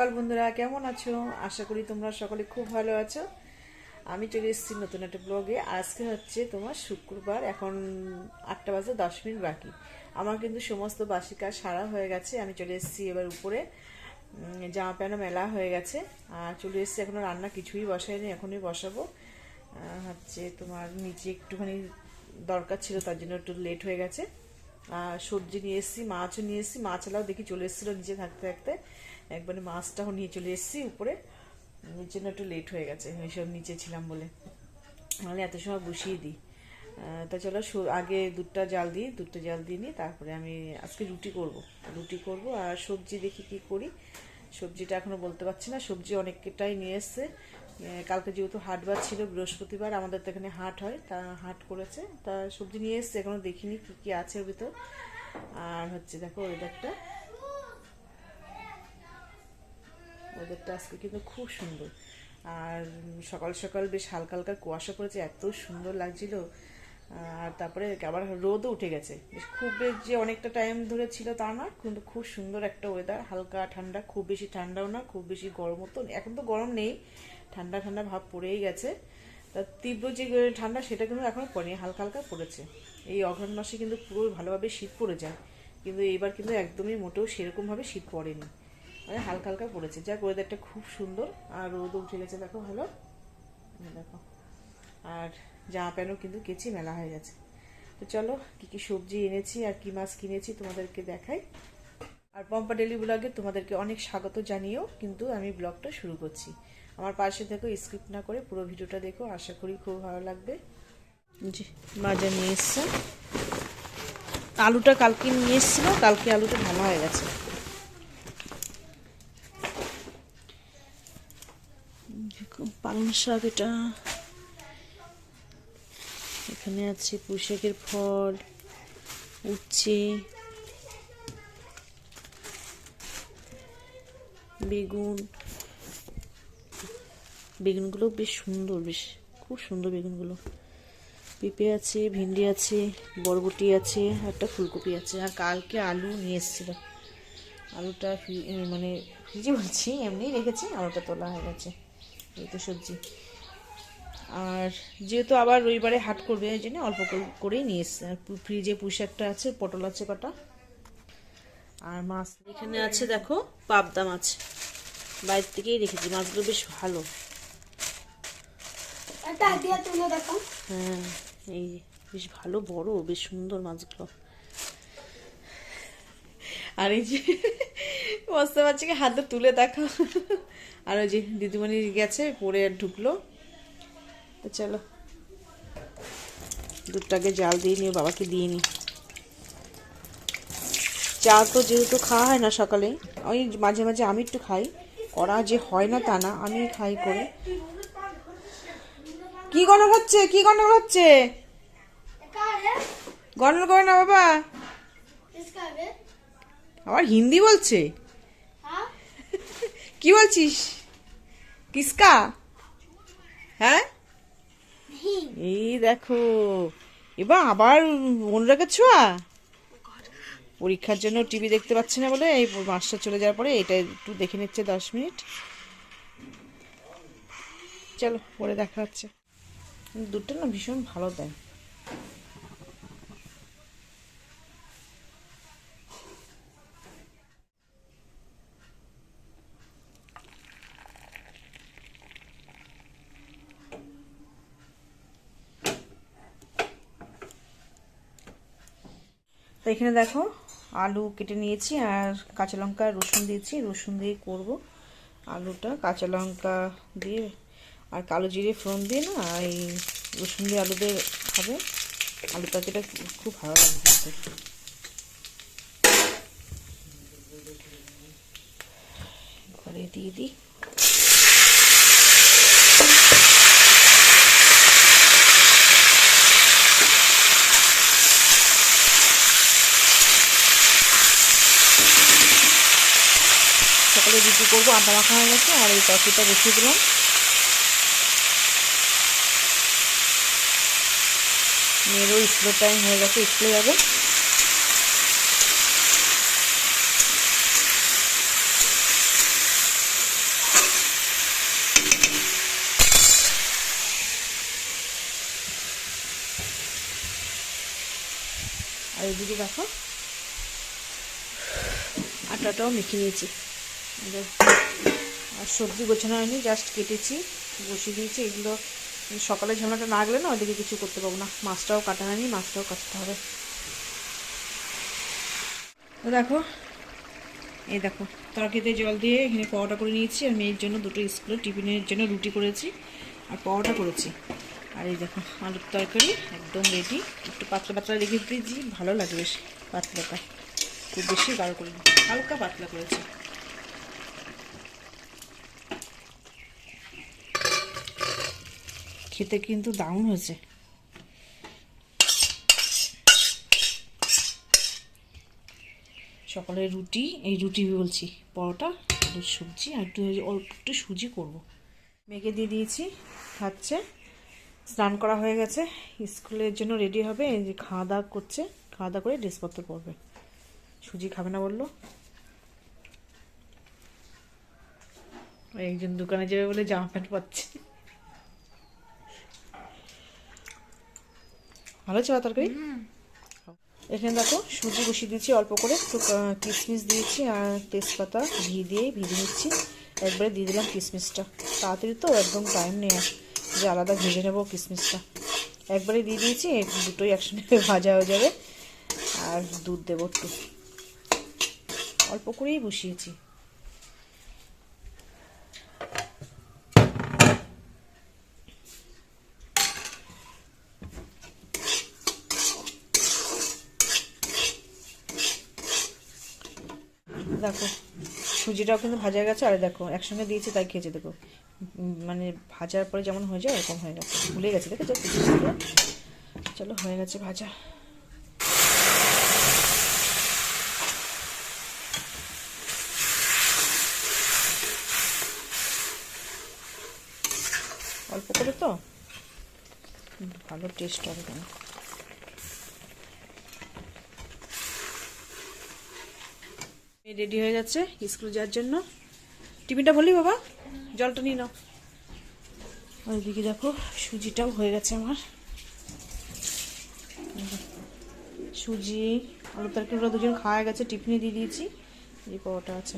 সকাল বন্ধুরা, কেমন আছো? আশা করি তোমরা সকলে খুব ভালো আছো। আমি চলে এসেছি নতুন একটা ব্লগে। আজকে হচ্ছে তোমার শুক্রবার, এখন 8টা বাজে 10 মিনিট বাকি। আমার কিন্তু সমস্ত বাসি কাজ সারা হয়ে গেছে। আমি চলে এসেছি এবার উপরে, জামা প্যান্ট মেলা হয়ে গেছে। আর চলে এসেছি, এখনো রান্না কিছুই বসাইনি, এখনই বসাবো। হচ্ছে তোমার নিচে একটুখানি দরকার ছিল, তার জন্য একটু লেট হয়ে গেছে। সবজি নিয়ে এসেছি, মাছও নিয়ে এসেছি। মাছলাও দেখি চলে এসেছিলো নিচে থাকতে থাকতে, একবারে মাছটাও নিয়ে চলে এসেছি উপরে। এর জন্য একটু লেট হয়ে গেছে, এইসব নিচে ছিলাম বলে, নাহলে এত সময় বসিয়ে দিই। তা চলো আগে দুধটা জাল দিয়ে নিই, তারপরে আমি আজকে রুটি করব। আর সবজি দেখি কি করি। সবজিটা এখনো বলতে পারছি না, সবজি অনেকটাই নিয়ে এসছে। কালকে যেহেতু হাটবার ছিল, বৃহস্পতিবার আমাদের তো এখানে হাট হয়, তা হাট করেছে, তা সবজি নিয়ে এসছে, এখনো দেখিনি কি কি আছে ওর ভিতর। আর হচ্ছে দেখো ওয়েদারটা আজকে কিন্তু খুব সুন্দর। আর সকাল সকাল বেশ হালকা হালকা কুয়াশা পড়েছে, এত সুন্দর লাগছিল। আর তারপরে আবার রোদও উঠে গেছে, খুব বেশ যে অনেকটা টাইম ধরে ছিল তা না, কিন্তু খুব সুন্দর একটা ওয়েদার, হালকা ঠান্ডা, খুব বেশি ঠান্ডাও না, খুব বেশি গরমও তো এখন তো গরম নেই, ঠান্ডা ঠান্ডা ভাব পড়েই গেছে। তা তীব্র যে ঠান্ডা সেটা কিন্তু এখনো পড়েনি, হালকা হালকা পড়েছে। এই অঘ্রাণ মাসে কিন্তু পুরো ভালোভাবে শীত পড়ে যায়, কিন্তু এইবার কিন্তু একদমই মোটেও সেরকমভাবে শীত পড়েনি, মানে হালকা হালকা পড়েছে। যাক, ওয়েদারটা খুব সুন্দর। আর রোদও উঠে গেছে দেখো, ভালো দেখো। আর জামা প্যান্টও কিন্তু কেচি মেলা হয়ে গেছে। তো চলো কি কি সবজি এনেছি আর কি মাছ কিনেছি তোমাদেরকে দেখাই। আর পম্পা ডেলি ব্লগে তোমাদেরকে অনেক স্বাগত জানিয়েও কিন্তু আমি ব্লগটা শুরু করছি। আমার পাশে দেখো, স্কিপ না করে পুরো ভিডিওটা দেখো, আশা করি খুব ভালো লাগবে। জি, মাজা নিয়ে এসছে। আলুটা কালকে নিয়ে এসেছিল, কালকে আলুটা ভালো হয়ে গেছে। পালং শাক, এটা এখানে আছে পুঁইশাকের ফল, উচ্ছে, বেগুনগুলো বেশ সুন্দর, বেশ খুব সুন্দর বেগুনগুলো। পেঁপে আছে, ভেন্ডি আছে, বরবটি আছে, একটা ফুলকপি আছে। আর কালকে আলু নিয়ে এসেছিল, আলুটা মানে ফ্রিজে বলছি, এমনিই রেখেছি, আলুটা তোলা হয়ে গেছে। এই তো সবজি। আর যেহেতু আবার রবিবারে হাট করবে, এই জন্য অল্প করেই নিয়ে এসছে। আর ফ্রিজে পুঁইশাকটা আছে, পটল আছে কটা, আর মাছ এখানে আছে দেখো, পাবদা মাছ বাইরে থেকেই রেখেছি। মাছগুলো বেশ ভালো। হ্যাঁ, এই বেশ ভালো, বড়, বেশ সুন্দর মাছগুলো। আর এই যে বুঝতে পারছি কি, হাতে তুলে দেখো। আর ওই যে দিদিমণি গেছে, পরে ঢুকলো। তো চলো দুধটাকে জাল দিয়ে নিয়ে বাবাকে দিয়ে নি। চা তো যেহেতু খাওয়া হয় না সকালে, ওই মাঝে মাঝে আমি একটু খাই, করা যে হয় না তা না, আমি খাই করে। কি গন্ডগোল হচ্ছে, কি গন্ডগোল হচ্ছে? গন্ডগোল করে না বাবা, আবার হিন্দি বলছে। কি বলছিস? কিসকা? হ্যাঁ, এই দেখো, এবার আবার অনুরাগের ছোঁয়া। পরীক্ষার জন্য টিভি দেখতে পাচ্ছে না বলে, এই মাস্টার চলে যাওয়ার পরে এটা একটু দেখে নিচ্ছে 10 মিনিট। চলো পরে দেখা হচ্ছে। দুধটা না ভীষণ ভালো দেয়। তো এখানে দেখো, আলু কেটে নিয়েছি, আর কাঁচা লঙ্কা রসুন দিয়েছি, রসুন দিয়ে করব আলুটা। কাঁচা লঙ্কা দিয়ে আর কালো জিরে ফোড়ন দিয়ে না, এই রসুন দিয়ে আলু দিয়ে খাবে, আলু তরকারিটা খুব ভালো লাগবে। ঘরে দিয়ে দিই। সকালে রুটি করবো, আটা মাখা হয়ে গেছে, আর এই তরকারিটা বসিয়ে দিলাম। মেয়েরও স্কুলের টাইম হয়ে গেছে, স্কুলে যাবে। আর এদিকে দেখো আটাটাও মেখে নিয়েছি। আর সবজি গোছানো হয়নি, জাস্ট কেটেছি, বসিয়ে দিয়েছি। এগুলো সকালে ঝামেলাটা না গেলে না ওদিকে কিছু করতে পারবো না। মাছটাও কাটা হয়নি, মাছটাও কাটতে হবে। তো দেখো, এই দেখো তরকারিতে জল দিয়ে এখানে পাওয়াটা করে নিয়েছি। আর মেয়ের জন্য দুটো স্কুলের টিফিনের জন্য রুটি করেছি আর পাওয়াটা করেছি। আর এই দেখো আলুর তরকারি একদম রেডি। একটু পাতলা পাতলা রেখে দিয়েছি, ভালো লাগে বেশ পাতলাটা, খুব বেশি গাঢ় করে হালকা পাতলা করেছি। খেতে কিন্তু দারুণ হয়েছে। সকালে রুটি, এই রুটি বলছি পরোটা, আলুর সবজি আর একটু অল্প একটু সুজি করবো। মেয়েকে দিয়ে দিয়েছি, খাচ্ছে। স্নান করা হয়ে গেছে, স্কুলের জন্য রেডি হবে। এই যে খাওয়া দাওয়া করছে, খাওয়া দাওয়া করে ড্রেসপত্র পরবে। সুজি খাবে না বললো। একজন দোকানে যাবে বলে জামা প্যান্ট পাচ্ছে। ভালো ছিল তরকারি। এখানে দেখো সুজি বসিয়ে দিয়েছি অল্প করে, একটু কিশমিশ দিয়েছি আর তেজপাতা ঘি দিয়ে ভেজে নিচ্ছি। একবারে দিয়ে দিলাম কিশমিশটা, তাড়াতাড়ি তো একদম টাইম নেই আর যে আলাদা ভেজে নেবো কিশমিশটা। একবারে দিয়ে দিয়েছি, দুটোই একসঙ্গে ভাজা হয়ে যাবে। আর দুধ দেবো একটু, অল্প করেই বসিয়েছি। দেখো সুজিটাও কিন্তু ভাজা গেছে। আর দেখো একসঙ্গে দিয়েছি তাই খেয়েছে। দেখো মানে ভাজার পরে যেমন হয়ে যায় এরকম হয়ে গেছে, ভুলে গেছে। দেখো চলো হয়ে গেছে ভাজা। অল্প করে তো ভালো টেস্ট হবে কেন। রেডি হয়ে যাচ্ছে স্কুল যাওয়ার জন্য। টিফিনটা বললি বাবা, জলটা নিয়ে নাও। ওইদিকে দেখো সুজিটাও হয়ে গেছে আমার। সুজি আলু তরকারিটা দুজন খাওয়া গেছে, টিফিনে দিয়ে দিয়েছি। এই পাওয়াটা আছে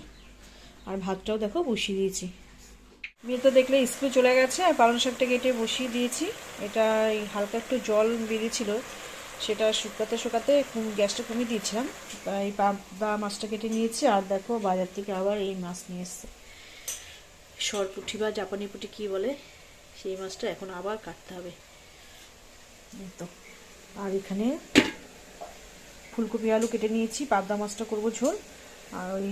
আর ভাতটাও দেখো বসিয়ে দিয়েছি। মেয়ে তো দেখলে স্কুলে চলে গেছে। আর পালং শাকটা কেটে বসিয়ে দিয়েছি। এটা এই হালকা একটু জল বেরিয়েছিল, সেটা শুকাতে শুকাতে গ্যাসটা কমিয়ে দিয়েছিলাম। তাই পাবদা মাছটা কেটে নিয়েছি। আর দেখো বাজার থেকে আবার এই মাছ নিয়ে এসছে, সরপুঁটি বা জাপানি পুঁটি কী বলে, সেই মাছটা এখন আবার কাটতে হবে। তো আর এখানে ফুলকপি আলু কেটে নিয়েছি, পাবদা মাছটা করবো ঝোল। আর ওই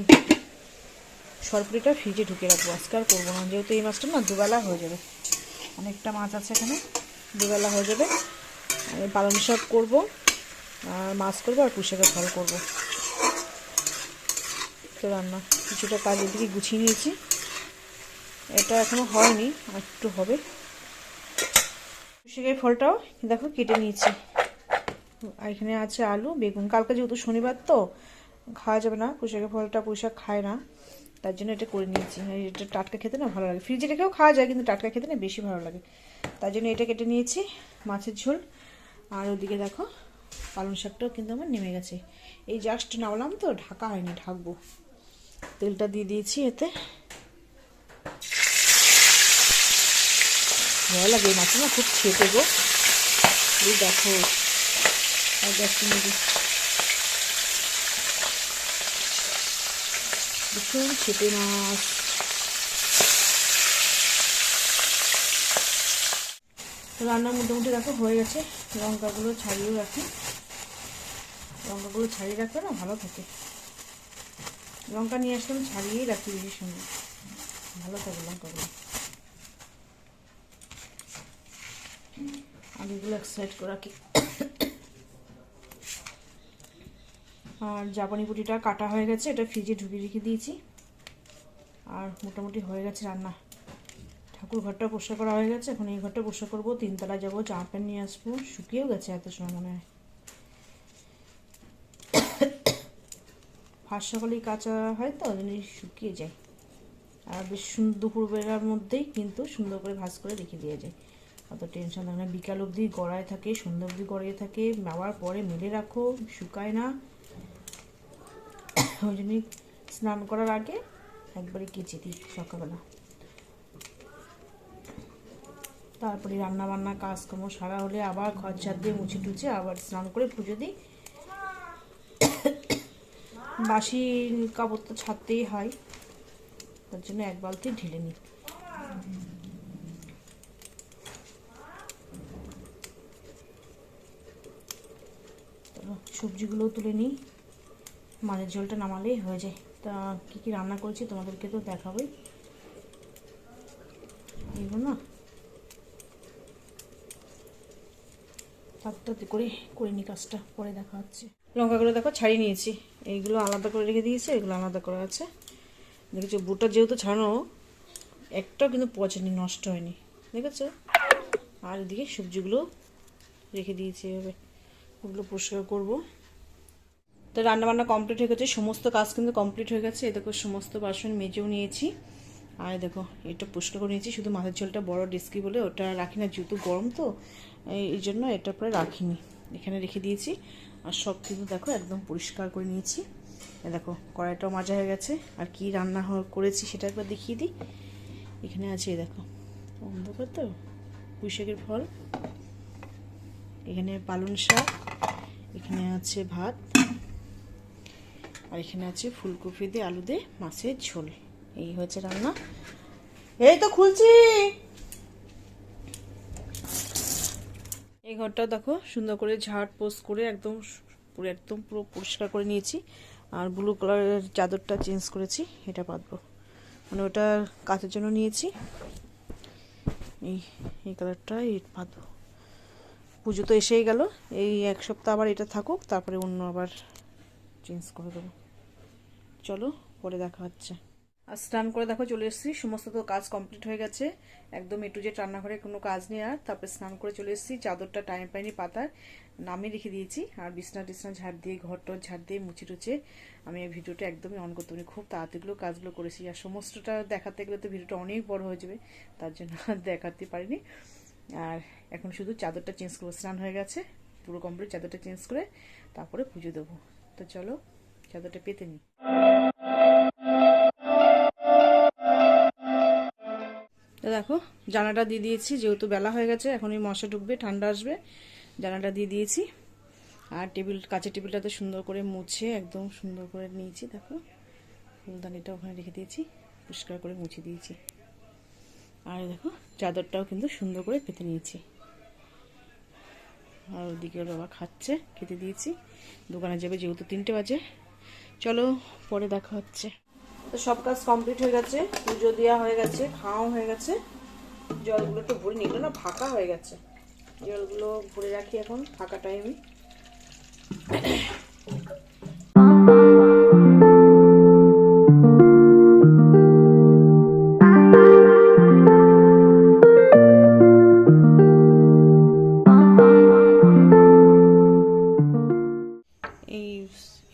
সরপুরিটা ফ্রিজে ঢুকে রাখবো, আজকে আর করবো না, যেহেতু এই মাছটা না দুবেলা হয়ে যাবে। অনেকটা মাছ আছে এখানে, দুবেলা হয়ে যাবে। আমি পালং শাক করবো আর মাছ করবো আর পুঁই শাকের ঝোল করবো। তো রান্না কিছুটা কাজ এদিকে গুছিয়ে নিয়েছি। এটা এখনো হয়নি, আর একটু হবে। পুঁই শাকের ফলটাও দেখো কেটে নিয়েছি। আর এখানে আছে আলু বেগুন। কালকে যেহেতু শনিবার তো খাওয়া যাবে না পুঁই শাকের ফলটা, পুঁই শাক খায় না, তার জন্য এটা করে নিয়েছি। এটা টাটকা খেতে না ভালো লাগে, ফ্রিজে রেখেও খাওয়া যায় কিন্তু টাটকা খেতে না বেশি ভালো লাগে, তার জন্য এটা কেটে নিয়েছি। মাছের ঝোল। আর ওদিকে দেখো পালং শাকটাও কিন্তু আমার নেমে গেছে, এই জাস্ট নামলাম তো, ঢাকা হয়নি, ঢাকবো। তেলটা দিয়ে দিয়েছি এতে। ভালো লাগে এই মাছটা না, খুব খেতে গো। এই দেখো আর ভীষণ খেতে মাছ। রান্না মোটামুটি দেখো হয়ে গেছে। লঙ্কাগুলো ছাড়িয়েও রাখি, লঙ্কাগুলো ছাড়িয়ে রাখলে না ভালো থাকে। লঙ্কা নিয়ে আসলাম ছাড়িয়েই রাখি, বেশি সুন্দর ভালো থাকে লঙ্কাগুলো। আলুগুলো এক সাইড করে রাখি। আর জাপানি পুঁটিটা কাটা হয়ে গেছে, এটা ফ্রিজে ঢুকিয়ে রেখে দিয়েছি। আর মোটামুটি হয়ে গেছে রান্না। ঠাকুর ঘরটা পরিষ্কার করা হয়ে গেছে, এখন এই ঘরটা পরিষ্কার করবো। 3 তলায় যাবো, জামা প্যান্ট নিয়ে আসবো, শুকিয়েও গেছে এত সময় মনে হয়। ফার্স্ট সকালেই কাঁচা হয় তো, ওই জন্য শুকিয়ে যায়। আর বেশ দুপুরবেলার মধ্যেই কিন্তু সুন্দর করে ভাঁজ করে রেখে দিয়ে যায়। অত টেনশন থাকে না, বিকাল অবধি গড়ায় থাকে, সন্ধ্যা অবধি গড়িয়ে থাকে, আবার পরে মেলে রাখো, শুকায় না। ওই জন্যই স্নান করার আগে একবারে কেচে দিই সকালবেলা। তারপরে রান্নাবান্না কাজকর্ম সারা হলে আবার ঘর ঝাড় দিয়ে মুছে টুছে আবার স্নান করে পুজো দিই। বাসি কাপড় তো ছাড়তেই হয়, তার জন্য এক বালতি ঢেলে নিই। সবজিগুলোও তুলে নিই, মাছের ঝোলটা নামালেই হয়ে যায়। তা কী কী রান্না করেছি তোমাদেরকে তো দেখাবোই। এইগুলো না তাড়াতাড়ি করে নিই, কাজটা পরে দেখা হচ্ছে। লঙ্কাগুলো দেখো ছাড়িয়ে নিয়েছি, এইগুলো আলাদা করে রেখে দিয়েছি, এগুলো আলাদা করা আছে। দেখেছো বুটটা যেহেতু ছাড়ানো, একটাও কিন্তু পচেনি, নষ্ট হয়নি, দেখেছো। আর এদিকে সবজিগুলো রেখে দিয়েছি এভাবে, ওগুলো পরিষ্কার করবো। তো রান্নাবান্না কমপ্লিট হয়ে গেছে, সমস্ত কাজ কিন্তু কমপ্লিট হয়ে গেছে। এই দেখো সমস্ত বাসন মেজেও নিয়েছি, আর দেখো এটা পরিষ্কার করে নিয়েছি। শুধু মাথার ঝোলটা বড় ডেস্কি বলে ওটা রাখি না, যেহেতু গরম তো এই জন্য এটা পরে রাখিনি, এখানে রেখে দিয়েছি। আর সব কিন্তু দেখো একদম পরিষ্কার করে নিয়েছি। দেখো কড়াইটাও মাজা হয়ে গেছে। আর কি রান্না করেছি সেটা একবার দেখিয়ে দিই। এখানে আছে দেখো, অন্ধকার তো, পুঁই শাকের ফল, এখানে পালং শাক, এখানে আছে ভাত, আর এখানে আছে ফুলকপি দিয়ে আলু দিয়ে মাছের ঝোল। এই হচ্ছে রান্না। এই তো খুলছি। এই ঘরটা দেখো সুন্দর করে ঝাড় পোছ করে একদম পুরো পরিষ্কার করে নিয়েছি। আর ব্লু কালারের চাদরটা চেঞ্জ করেছি, এটা পাতবো, মানে ওটা কাচের জন্য নিয়েছি। এই কালারটা পাতবো। পুজো তো এসেই গেল, এই এক সপ্তাহ আবার এটা থাকুক, তারপরে অন্য আবার চেঞ্জ করে দেবো। চলো পরে দেখা হচ্ছে। আর স্নান করে দেখো চলে এসেছি, সমস্ত তো কাজ কমপ্লিট হয়ে গেছে, একদম এটু যে রান্নাঘরে কোনো কাজ নেই আর। তারপরে স্নান করে চলে এসেছি, চাদরটা টাইম পাইনি পাতার, নামিয়ে রেখে দিয়েছি। আর বিছনা টিছনা ঝাড় দিয়ে ঘরটর ঝাড় দিয়ে মুছে টুছে আমি এই ভিডিওটা একদমই অন করতে পারি, খুব তাড়াতাড়িগুলো কাজগুলো করেছি। আর সমস্তটা দেখাতে গেলে তো ভিডিওটা অনেক বড় হয়ে যাবে, তার জন্য দেখাতে পারিনি। আর এখন শুধু চাদরটা চেঞ্জ করবো, স্নান হয়ে গেছে পুরো কমপ্লিট, চাদরটা চেঞ্জ করে তারপরে পুজো দেবো। তো চলো চাদরটা পেতে নিই। দেখো জানালাটা দিয়ে দিয়েছি, যেহেতু বেলা হয়ে গেছে, এখন এই মশা ঢুকবে, ঠান্ডা আসবে, জানালাটা দিয়ে দিয়েছি। আর কাঁচের টেবিলটাতে সুন্দর করে মুছে একদম সুন্দর করে নিয়েছি। দেখো ফুলদানিটা ওখানে রেখে দিয়েছি, পরিষ্কার করে মুছে দিয়েছি। আর দেখো চাদরটাও কিন্তু সুন্দর করে পেতে নিয়েছি। আর ওদিকে ওর বাবা খাচ্ছে, খেতে দিয়েছি, দোকানে যাবে যেহেতু 3টে বাজে। চলো পরে দেখা হচ্ছে। তো সব কাজ কমপ্লিট হয়ে গেছে, পুজো দেওয়া হয়ে গেছে, খাওয়া হয়ে গেছে। জলগুলো তো ভরে নিল না, ফাঁকা হয়ে গেছে, জলগুলো ভরে রাখি এখন ফাঁকা টাইমে।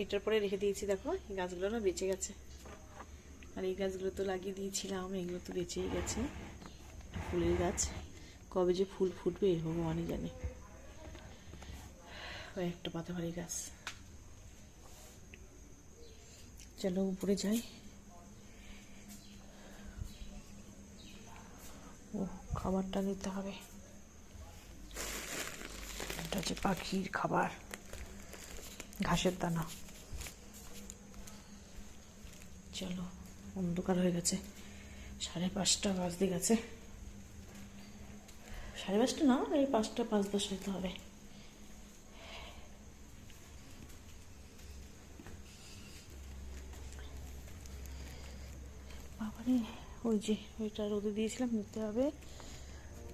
এটার পরে রেখে দিয়েছি। দেখো এই গাছগুলো না বেঁচে গেছে, আর এই গাছগুলো তো লাগিয়ে দিয়েছিলাম, এগুলো তো বেঁচেই গেছে। ফুলের গাছ, কবে যে ফুল ফুটবে ভগবানই জানে। ওই একটা পাতাবাড়ি গাছ। চলো উপরে যাই। ও খাবারটা নিতে হবে, এটা হচ্ছে পাখির খাবার, ঘাসের দানা। চলো অন্ধকার হয়ে গেছে, 5:30 বাজতে গেছে। 5:30 না, এই 5টা 5:10 হতে হবে। বাবারে ওই যে ওইটা রোদে দিয়েছিলাম, নিতে হবে।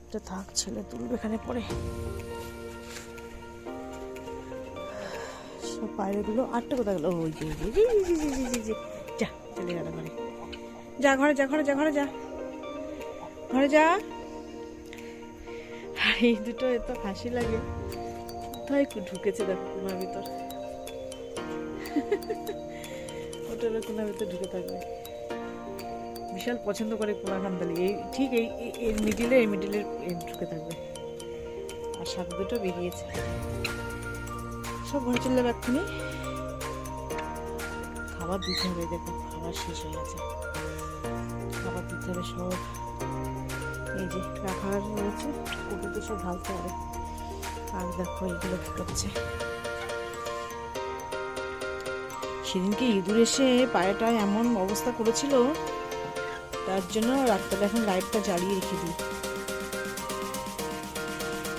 এটা থাক, ছেলে তুলবে এখানে পরে। সব বাইরেগুলো আটটা কোথায় গেলো? ওই যে যা চলে গেল ঘরে। যা ঘরে যা, ঘরে যা, ঘরে যা, ঘরে যা। আর এই দুটো এত হাসি লাগে, কোথায় ঢুকেছে দেখো কোনার ভিতর, ওটার কোনার ভিতর ঢুকে থাকবে। বিশাল পছন্দ করে কোনা খান্দালি, এই ঠিক এই মিডিলে ঢুকে থাকবে। সাথে দুটো বেরিয়েছে, সব ঘরে চললাম এক্ষুনি। খাবার দিতে হবে, দেখো খাবার শেষ হয়ে গেছে, খাবার দিতে হবে সব। এই যে রাখার রয়েছে, কুকুরকে সব ঢালতে হবে। আর দেখো এইগুলো কি করছে। সেদিনকে ইঁদুর এসে পায়েটায় এমন অবস্থা করেছিল, তার জন্য রাত্রে এখন লাইটটা জ্বালিয়ে রেখে দিই।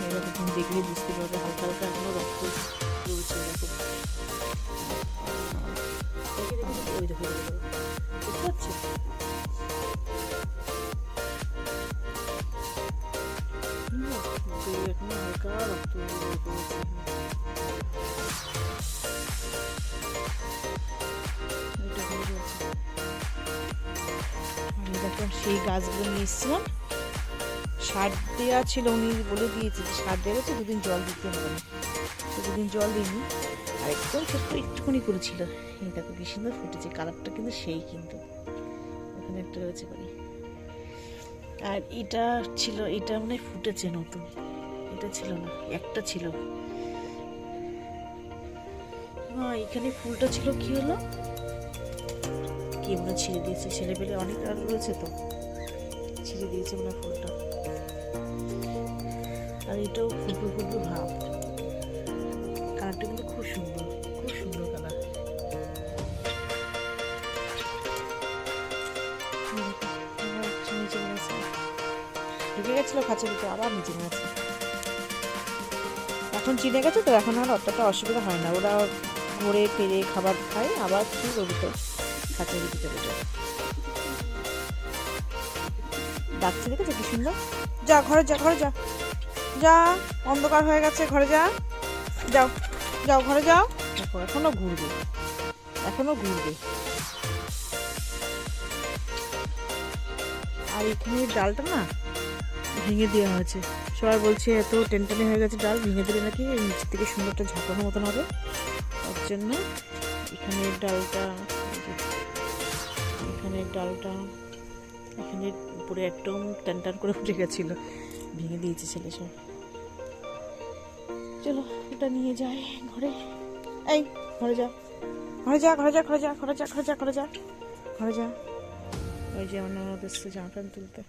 এরকম তুমি দেখলে বুঝতে পারবে, হালকা হালকা এখনো রক্ত চলছে। ওই দেখো বুঝতে পারছো? এখনো হালকা রক্ত পড়েছে। দেখো সেই গাছগুলো নিয়ে এসেছিলাম, সার দেওয়া ছিল, উনি বলে দিয়েছে যে সার দেওয়া গেছে, দুদিন জল দিতে হবে না, তো দুদিন জল দিইনি। আর একদম ছোট্ট একটুখানি করেছিল। এই দেখো কি সুন্দর ফুটেছে, কালারটা কিন্তু সেই, কিন্তু ওখানে একটা রয়েছে করি। আর এটা ছিল, এটা মানে ফুটেছে নতুন, এটা ছিল না, একটা ছিল। হ্যাঁ এখানে ফুলটা ছিল, কি হলো কি মনে ছিঁড়ে দিয়েছে, ছেলে পেলে অনেক আর রয়েছে তো, ছিঁড়ে দিয়েছে মনে ফুলটা। আর এটাও ফুটবে ফুটবে ভাব, কালারটা কিন্তু খুব সুন্দর, খুব সুন্দর কালার। নিচে নেমেছে, ঢুকে গেছিল খাঁচার ভিতরে, আবার নিচে নেমেছে। এখন চিনে গেছে তো, এখন আর অতটা অসুবিধা হয় না, ওরা ঘুরে ফিরে খাবার খায়, আবার ঠিক ওর ভিতরে খাঁচার ভিতরে চলে যায়। ডাকছে দেখেছো কি সুন্দর। যা ঘরে যা, ঘরে যা, যা অন্ধকার হয়ে গেছে, ঘরে যা, যাও যাও ঘরে যাও। দেখো এখনো ঘুরবে, এখনো ঘুরবে। আর এখানে ডালটা না ভেঙে দেওয়া হয়েছে, সবাই বলছে এত টেনটেনে হয়ে গেছে ডাল, ভেঙে দিলে নাকি নিচ থেকে সুন্দরটা ঝাঁকানোর মতন হবে, তার জন্য এখানে ডালটা, এখানে ডালটা এখানে উপরে একদম টান টান করে উঠে গেছিল, ভেঙে দিয়েছে ছেলে সব। চলো ওটা নিয়ে যাই ঘরে। এই ঘরে যা, ঘরে যা, ঘরে যা, ঘরে যা, ঘরে যা, ঘরে যা, ঘরে যা, ঘরে যা। ওই যে অন্য দেখছে জামা প্যান্ট তুলতে।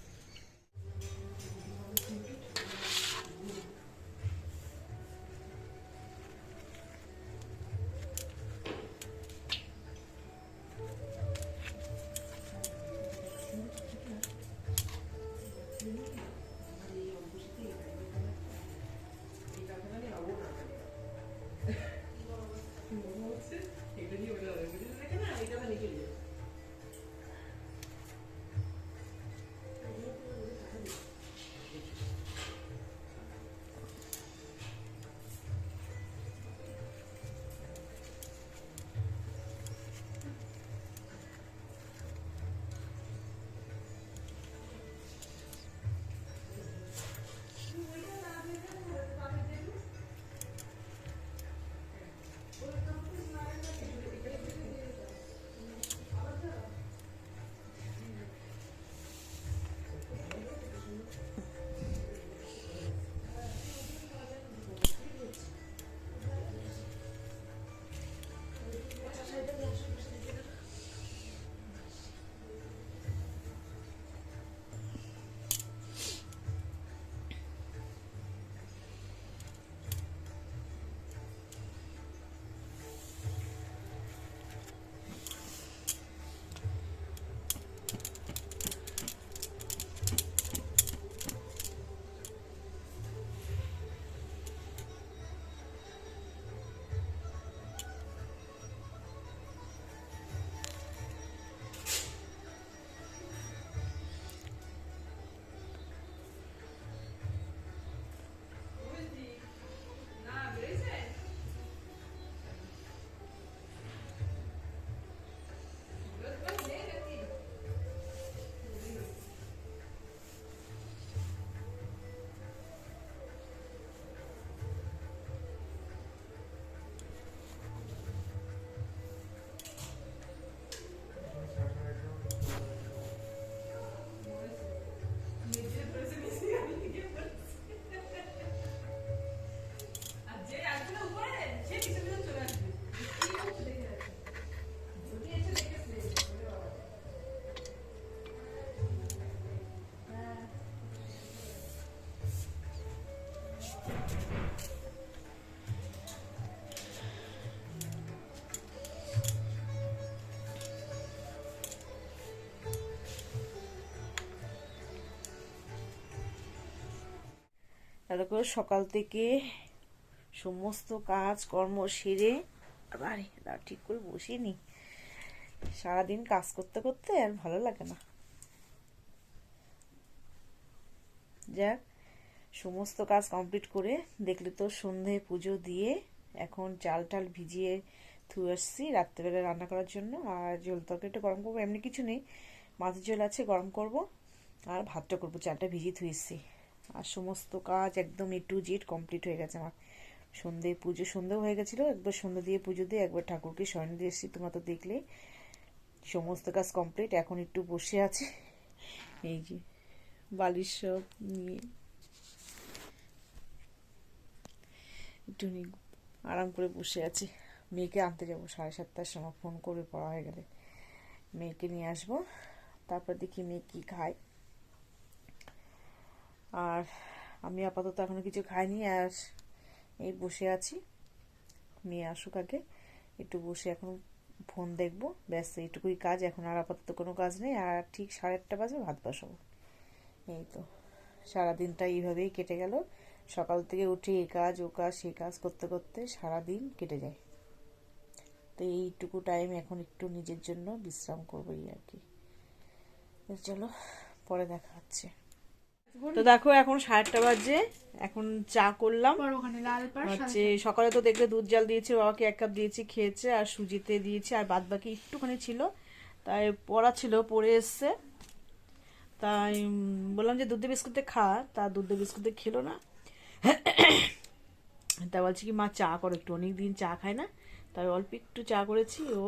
দেখো সকাল থেকে সমস্ত কাজ কর্ম সেরে আরে ঠিক করে বসিনি, সারাদিন কাজ করতে করতে আর ভালো লাগে না। যাক, সমস্ত কাজ কমপ্লিট করে দেখলে তো সন্ধে পুজো দিয়ে এখন চাল টাল ভিজিয়ে ধুয়ে আসছি রাত্রেবেলা রান্না করার জন্য। আর ঝোল তরকারিটা গরম করবো, এমনি কিছু নেই, মাছের ঝোল আছে গরম করব, আর ভাতটা করবো, চালটা ভিজিয়ে ধুয়েছি। আর সমস্ত কাজ একদম A to Z কমপ্লিট হয়ে গেছে আমার। সন্ধেও হয়ে গেছিলো, একবার সন্ধে দিয়ে পুজো দিয়ে একবার ঠাকুরকে শয়ন দিয়ে এসেছি, তোমরা তো দেখলে। সমস্ত কাজ কমপ্লিট, এখন একটু বসে আছে, এই যে বালিশ সব নিয়ে একটু আরাম করে বসে আছি। মেয়েকে আনতে যাবো 7:30টার সময়, ফোন করে পড়া হয়ে গেলে মেয়েকে নিয়ে আসবো, তারপর দেখি মেয়ে কি খায়। আর আমি আপাতত এখনো কিছু খাইনি, আর এই বসে আছি, মেয়ে আসুক আগে, একটু বসে এখন ফোন দেখবো, ব্যাস এইটুকুই কাজ এখন। আর আপাতত কোনো কাজ নেই। আর ঠিক 8:30 বাজে ভাত বসাবো। এই তো সারাদিনটা এইভাবেই কেটে গেল, সকাল থেকে উঠে এই কাজ ও কাজ সেই কাজ করতে করতে সারাদিন কেটে যায়। তো এইটুকু টাইম এখন একটু নিজের জন্য বিশ্রাম করবো, এই আর কি। চলো পরে দেখা হচ্ছে। তো দেখো এখন 8:30 বাজে, এখন চা করলাম হচ্ছে। সকালে তো দেখলে দুধ জাল দিয়েছি, বাবাকে 1 কাপ দিয়েছি, খেয়েছে, আর সুজিতে দিয়েছি, আর বাদ বাকি একটুখানি ছিল, তাই পড়া ছিল, পড়ে এসছে, তাই বললাম যে দুধ বিস্কুটে খা, তা দুধ বিস্কুটে খেলো না। তা বলছি কি মা চা করো একটু, অনেকদিন চা খায় না, তাই অল্প একটু চা করেছি। ও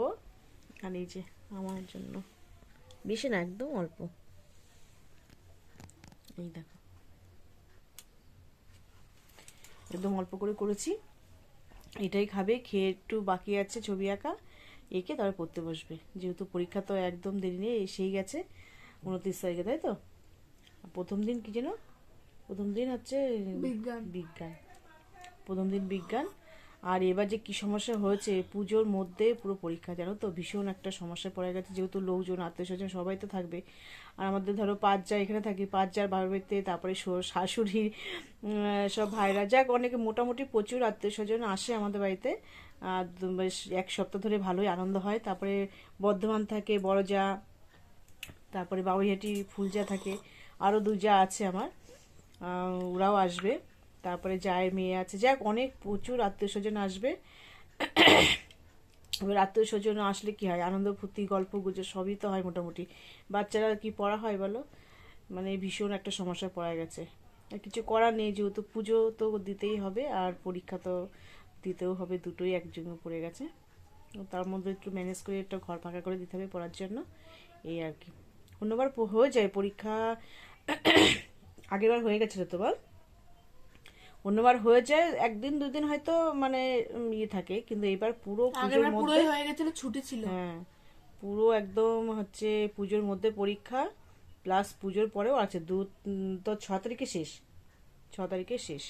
আর এই যে আমার জন্য, বেশি না, একদম অল্প, এই দেখো একদম অল্প করে করেছি। এটাই খাবে, খেয়ে একটু বাকি আছে ছবি আঁকা, এঁকে তারপরে পড়তে বসবে, যেহেতু পরীক্ষা তো একদম দেরি নেই, এসেই গেছে 29 তারিখে, তাই তো। প্রথম দিন কি যেন, প্রথম দিন হচ্ছে বিজ্ঞান, প্রথম দিন বিজ্ঞান। আর এবার যে কি সমস্যা হয়েছে, পুজোর মধ্যে পুরো পরীক্ষা, জানো তো, ভীষণ একটা সমস্যায় পড়ে গেছে, যেহেতু লোকজন আত্মীয় স্বজন সবাই তো থাকবে। আর আমাদের ধরো 5 যা এখানে থাকি, 5 যার বাড়িতে, তারপরে শাশুড়ি, সব ভাইরা, যাক অনেকে মোটামুটি প্রচুর আত্মীয় স্বজন আসে আমাদের বাড়িতে। আর বেশ 1 সপ্তাহ ধরে ভালোই আনন্দ হয়। তারপরে বর্ধমান থাকে বড় যা, তারপরে বাবুইহাটি ফুল যা থাকে, আরও 2 যা আছে আমার, ওরাও আসবে। তারপরে জায়ের মেয়ে আছে, যাক অনেক প্রচুর আত্মীয় স্বজন আসবে। এবার আত্মীয় স্বজন আসলে কি হয়, আনন্দ ফুর্তি গল্প গুজব সবই তো হয় মোটামুটি। বাচ্চারা কি পড়া হয় বলো, মানে ভীষণ একটা সমস্যায় পড়া গেছে। আর কিছু করার নেই, যেহেতু পুজো তো দিতেই হবে, আর পরীক্ষা তো দিতেও হবে, দুটোই একসঙ্গে পড়ে গেছে। তার মধ্যে একটু ম্যানেজ করে একটা ঘর ফাঁকা করে দিতে হবে পড়ার জন্য, এই আর কি। অন্যবার হয়ে যায় পরীক্ষা, আগেরবার হয়ে গেছিলো তো বল, অন্যবার হয়ে যায় 1 দিন 2 দিন হয়তো, মানে ইয়ে থাকে, কিন্তু এবার পুরো পুজোর মধ্যে হয়ে গেছিল, ছুটি ছিল। হ্যাঁ, পুরো একদম হচ্ছে পুজোর মধ্যে পরীক্ষা, প্লাস পুজোর পরেও আছে তো 6 তারিখে শেষ, 6 তারিখে শেষ।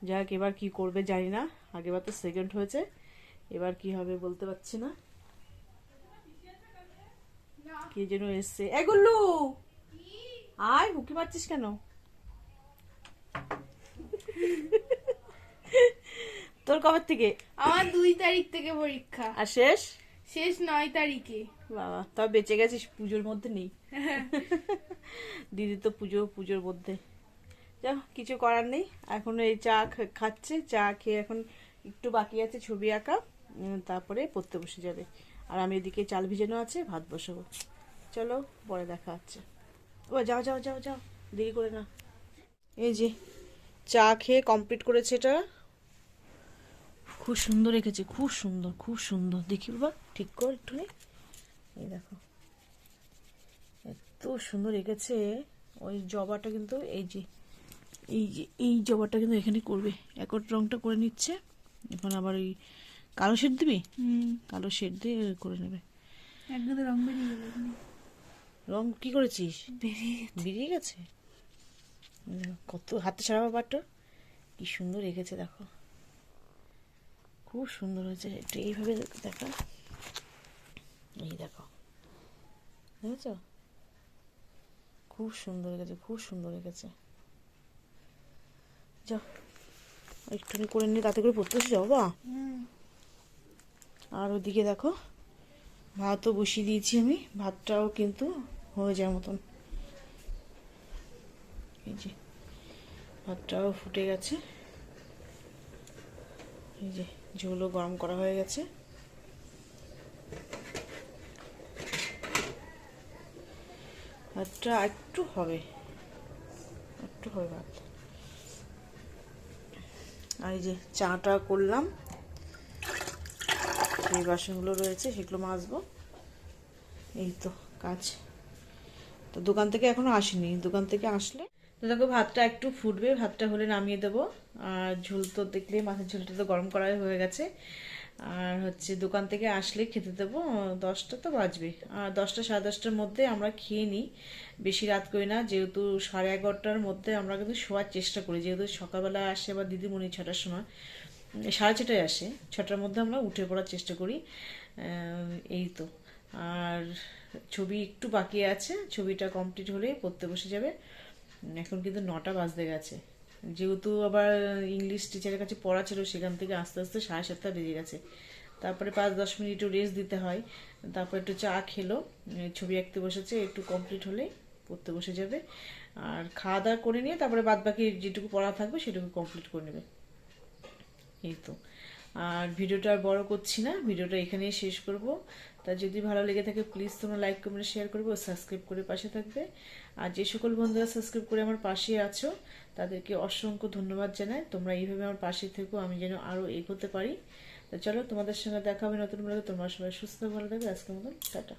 যাক এবার কি করবে জানি না, আগেবার তো সেকেন্ড হয়েছে, এবার কি হবে বলতে পারছি না। কে যেন এসছে, এগুলো আয়, হুকি মারছিস কেন? তোর কবে থেকে? আমার 2 তারিখ থেকে পরীক্ষা, আর শেষ শেষ 9 তারিখে। বাবা, তবে বেঁচে গেছিস, পুজোর মধ্যে নেই। দিদি তো পুজোর মধ্যে। যা কিছু করার নেই, এখন এই চা খাচ্ছে, চা খেয়ে এখন একটু বাকি আছে ছবি আঁকা, তারপরে পড়তে বসে যাবে। আর আমি এদিকে চাল ভিজানো আছে, ভাত বসাবো। চলো পরে দেখা হচ্ছে। ও যাও যাও যাও যাও, দেরি করে না। এই যে চা খেয়ে কমপ্লিট করেছে, এটা খুব সুন্দর রেখেছে, খুব সুন্দর, খুব সুন্দর, দেখি বাবা ঠিক কর একটু, এই দেখো এত সুন্দর রেখেছে। ওই জবাটা কিন্তু এই জবাটা কিন্তু এখানে করবে, একট রংটা করে নিচ্ছে, এখন আবার ওই কালো শেড দিবি, কালো শেড দিয়ে করে নেবে। একদম রং বেরিয়ে গেল, রং কি করেছিস? বেরিয়ে গেছে, কত হাতে সারা ব্যাপারটা কি সুন্দর রেখেছে, দেখো খুব সুন্দর হয়েছে। একটু এইভাবে দেখো, এই দেখো দেখেছ, খুব সুন্দর রেখেছে, খুব সুন্দর রেখেছে। যাও একটুখানি করে নিয়ে তাতে করে পড়তে যাও বা। আর ওদিকে দেখো ভাতও বসিয়ে দিয়েছি আমি, ভাতটাও কিন্তু হয়ে যাওয়ার মতন। এই যে ভাতটাও ফুটে গেছে, এই যে ঝোলও গরম করা হয়ে গেছে। ভাতটা একটু হবে, একটু হবে ভাত। আর এই যে চাটা করলাম, সেই বাসনগুলো রয়েছে সেগুলো মাজবো। এই তো কাজ। তো দোকান থেকে এখনো আসেনি, দোকান থেকে আসলে তো দেখো ভাতটা একটু ফুটবে, ভাতটা হলে নামিয়ে দেবো। আর ঝোল তো দেখলে মাছের ঝোলটা তো গরম করাই হয়ে গেছে। আর হচ্ছে দোকান থেকে আসলে খেতে দেবো, 10টা তো বাজবে। আর 10টা সাড়ে 10টার মধ্যে আমরা খেয়ে নিই, বেশি রাত করি না, যেহেতু 11:30টার মধ্যে আমরা কিন্তু শোয়ার চেষ্টা করি, যেহেতু সকালবেলা আসে বা দিদিমণি 6টার সময়, 6:30টায় আসে, 6টার মধ্যে আমরা উঠে পড়ার চেষ্টা করি। এই তো। আর ছবি একটু বাকি আছে, ছবিটা কমপ্লিট হলেই পড়তে বসে যাবে। এখন কিন্তু 9টা বাজতে গেছে, যেহেতু আবার ইংলিশ টিচারের কাছে পড়া ছিল, সেখান থেকে আস্তে আস্তে 7:30 বেজে গেছে। তারপরে 5-10 মিনিট একটু রেস্ট দিতে হয়, তারপর একটু চা খেলো, ছবি আঁকতে বসেছে, একটু কমপ্লিট হলেই পড়তে বসে যাবে। আর খাওয়া দাওয়া করে নিয়ে তারপরে বাদ বাকি যেটুকু পড়া থাকবে সেটুকু কমপ্লিট করে নেবে। এই তো। আর ভিডিওটা আর বড় করছি না, ভিডিওটা এখানেই শেষ করব। তা যদি ভালো লেগে থাকে প্লিজ তোমরা লাইক কমেন্ট শেয়ার করবে ও সাবস্ক্রাইব করে পাশে থাকবে। আর যে সকল বন্ধুরা সাবস্ক্রাইব করে আমার পাশে আছো তাদেরকে অসংখ্য ধন্যবাদ জানাই। তোমরা এইভাবে আমার পাশে থেকো, আমি যেন আরও এগোতে পারি। তো চলো, তোমাদের সঙ্গে দেখা হবে নতুন ব্লগে। তোমরা সবাই সুস্থ ভালো থাকবে। আজকের মতন টাটা।